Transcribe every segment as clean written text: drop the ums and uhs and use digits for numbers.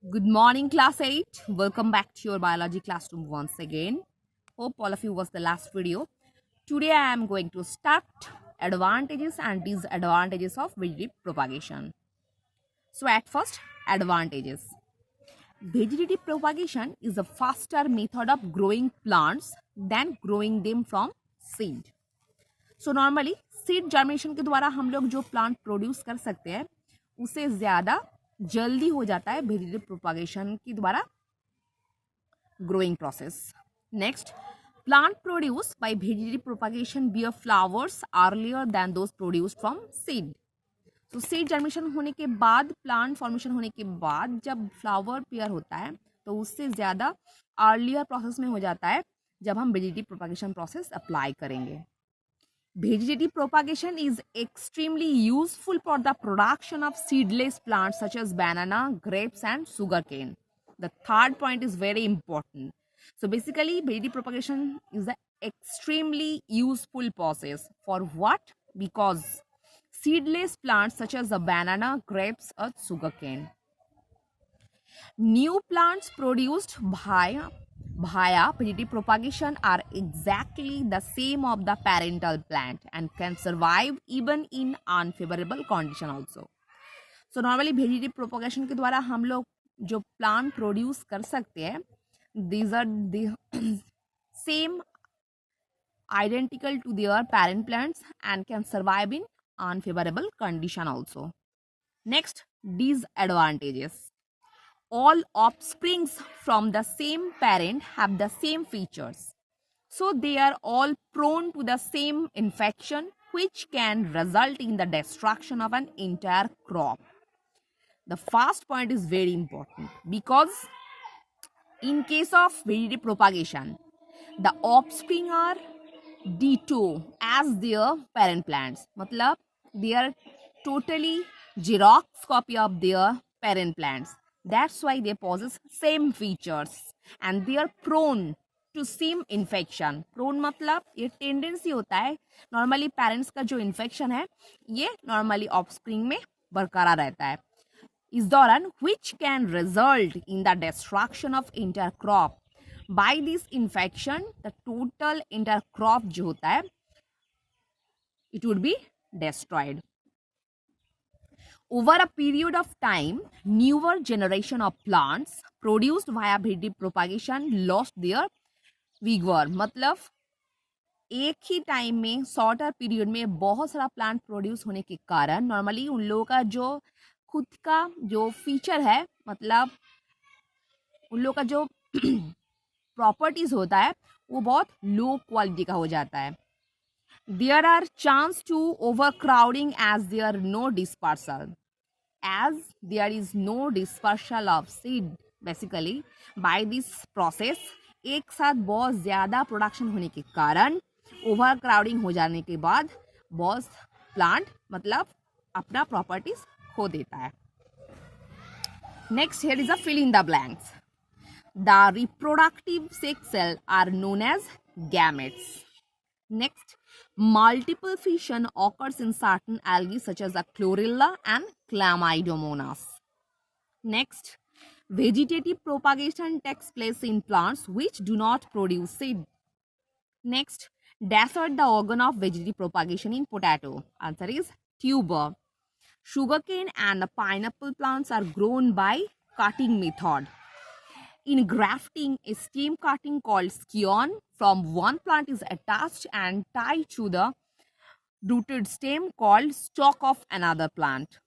Good morning, class 8. Welcome back to your biology classroom once again. Hope all of you watched the last video. Today I am going to start advantages and disadvantages of vegetative propagation. So at first, advantages. Vegetative propagation is a faster method of growing plants than growing them from seed. So normally seed germination के द्वारा हम लोग जो plant produce कर सकते हैं उसे ज़्यादा जल्दी हो जाता है वेजिटेटिव प्रोपागेशन के द्वारा growing process. Next, plant produce by vegetative propagation beer flowers earlier then those produced from seed. तो सीड जर्मिनेशन होने के बाद, प्लांट फॉर्मेशन होने के बाद जब फ्लावर पेयर होता है तो उससे ज़्यादा अर्लियर प्रोसेस में हो जाता है जब हम वेजिटेटिव प्रोपागेशन प्रोसेस अप्लाई करेंगे. Vegetative propagation is extremely useful for the production of seedless plants such as banana, grapes and sugarcane. The third point is very important. So basically vegetative propagation is an extremely useful process. For what? Because seedless plants such as the banana, grapes or sugarcane. New plants produced via vegetative propagation are exactly the same of the parental plant and can survive even in unfavorable condition also. So normally vegetative propagation के द्वारा हम लोग जो plant produce कर सकते हैं, these are the same identical to their parent plants and can survive in unfavorable condition also. Next, disadvantages. All offsprings from the same parent have the same features. So they are all prone to the same infection which can result in the destruction of an entire crop. The first point is very important because in case of vegetative propagation, the offspring are ditto as their parent plants. मतलब they are totally Xerox copy of their parent plants. That's why they possess same features and they are prone to same infection. Prone मतलब ये tendency होता है normally parents का जो infection है ये normally offspring में बरकरार रहता है इस दौरान which can result in the destruction of entire crop. By this infection the total entire crop जो होता है it would be destroyed. Over a period of time, newer generation of plants produced via vegetative propagation lost their vigor. मतलब एक ही time में shorter period में बहुत सारा plant produce होने के कारण नॉर्मली उन लोगों का जो खुद का जो फीचर है, मतलब उन लोगों का जो प्रॉपर्टीज होता है वो बहुत लो क्वालिटी का हो जाता है. There are chance to overcrowding as there are no dispersal. As there is no dispersal of seed, basically by this process एक साथ बहुत ज़्यादा प्रोडक्शन होने के कारण ओवरक्राउडिंग हो जाने के बाद बहुत प्लांट मतलब अपना प्रॉपर्टीज खो देता है. Next, here is a fill in the blanks. The reproductive sex cell are known as gametes. Next, multiple fission occurs in certain algae such as the chlorella and chlamydomonas. Next, vegetative propagation takes place in plants which do not produce seed. Next, dazzard the organ of vegetative propagation in potato. Answer is tuber. Sugarcane and the pineapple plants are grown by cutting method. In grafting, a stem cutting called scion from one plant is attached and tied to the rooted stem called stalk of another plant.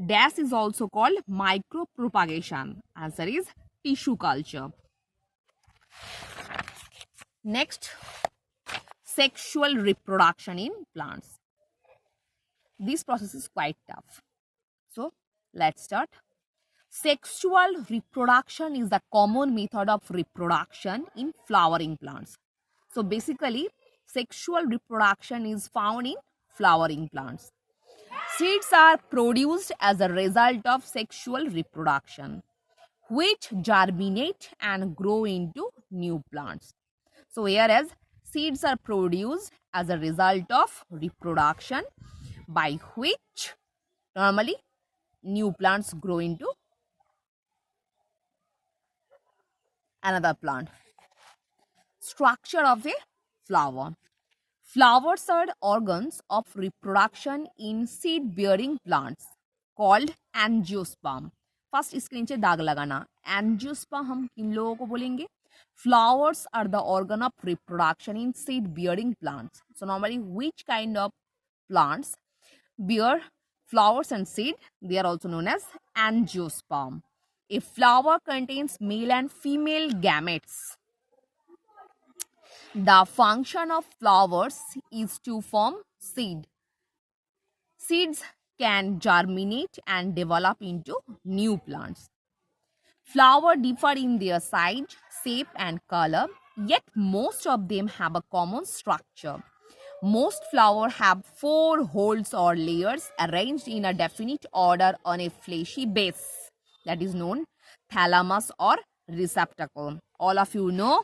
Dash is also called micropropagation. Answer is tissue culture. Next, sexual reproduction in plants. This process is quite tough. So, let's start. Sexual reproduction is the common method of reproduction in flowering plants. So basically, sexual reproduction is found in flowering plants. Seeds are produced as a result of sexual reproduction, which germinate and grow into new plants. So whereas seeds are produced as a result of reproduction, by which normally new plants grow into another plant. Structure of a flower. Flowers are organs of reproduction in seed-bearing plants called angiosperm. First इसके नीचे दाग लगाना. Angiosperm हम किन लोगों को बोलेंगे? Flowers are the organ of reproduction in seed-bearing plants. So normally, which kind of plants bear flowers and seed? They are also known as angiosperm. A flower contains male and female gametes. The function of flowers is to form seed. Seeds can germinate and develop into new plants. Flowers differ in their size, shape, and color, yet most of them have a common structure. Most flowers have 4 holes or layers arranged in a definite order on a fleshy base that is known thalamus or receptacle. All of you know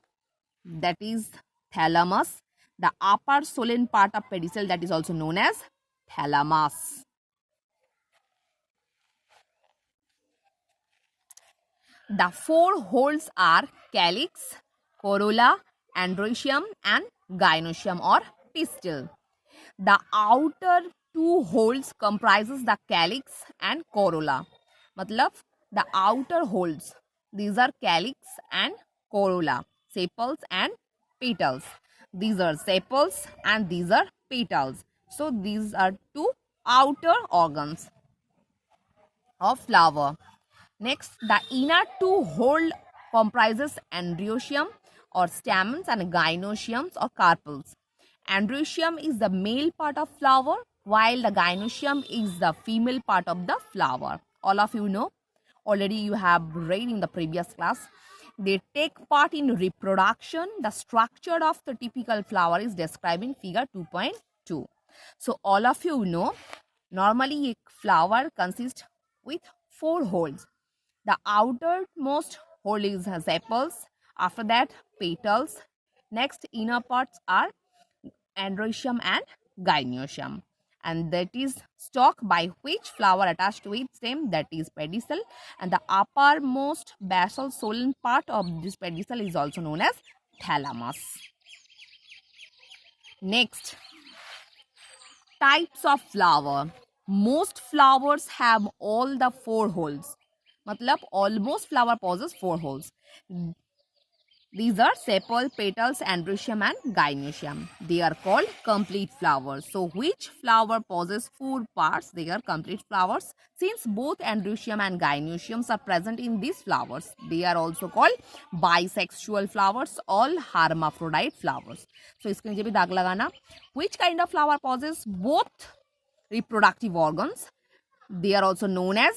that is thalamus, the upper solen part of pedicel that is also known as thalamus. The 4 holes are calyx, corolla, androecium and gynoecium or pistil. The outer 2 holes comprises the calyx and corolla. मतलब the outer holes, these are calyx and corolla, sepals and petals. These are sepals and these are petals. So these are 2 outer organs of flower. Next, the inner 2 hole comprises androecium or stamens and gynoeciums or carpels. Androecium is the male part of flower while the gynoecium is the female part of the flower. All of you know, already you have read in the previous class. They take part in reproduction. The structure of the typical flower is described in figure 2.2. So all of you know, normally a flower consists with 4 holes. The outermost hole is sepals. After that, petals. Next, inner parts are androecium and gynoecium. And that is stalk by which flower attached to its stem, that is pedicel. And the uppermost basal solen part of this pedicel is also known as thalamus. Next, types of flower. Most flowers have all the 4 holes. मतलब almost flower possess 4 holes. These are sepal, petals, androecium and gynoecium. They are called complete flowers. So which flower possesses 4 parts? They are complete flowers. Since both androecium and gynoeciums are present in these flowers, they are also called bisexual flowers or hermaphrodite flowers. So इसके नीचे भी दाग लगाना. Which kind of flower possesses both reproductive organs? They are also known as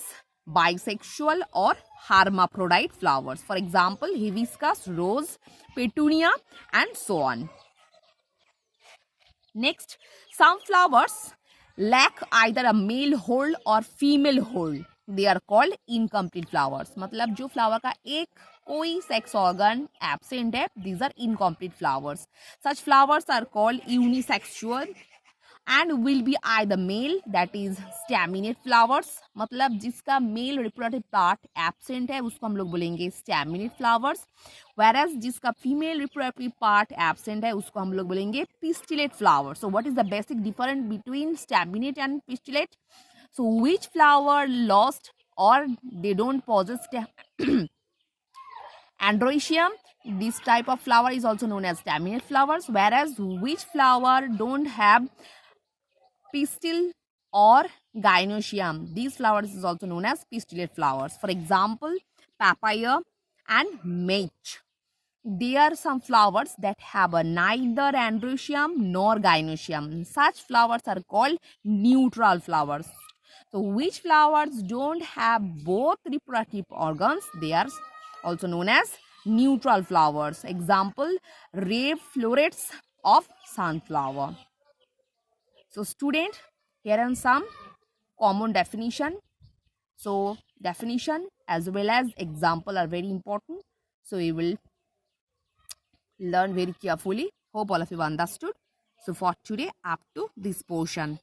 bisexual or hermaphrodite flowers. For example, hibiscus, rose, petunia and so on. Next, some flowers lack either a male hole or female hole. They are called incomplete flowers. मतलब जो flower का एक कोई sex organ absent है, these are incomplete flowers. Such flowers are called unisexual and will be either male, that is staminate flowers. मतलब जिसका male reproductive part absent है उसको हम लोग बोलेंगे staminate flowers, whereas जिसका female reproductive part absent है उसको हम लोग बोलेंगे pistillate flowers. So what is the basic difference between staminate and pistillate? So which flower lost or they don't possess androecium, this type of flower is also known as staminate flowers, whereas which flower don't have pistil or gynoecium, these flowers is also known as pistillate flowers. For example, papaya and maize. There are some flowers that have a neither androecium nor gynoecium. Such flowers are called neutral flowers. So which flowers don't have both reproductive organs? They are also known as neutral flowers. Example, ray florets of sunflower. So student, here are some common definition. So definition as well as example are very important. So we will learn very carefully. Hope all of you understood. So for today, up to this portion.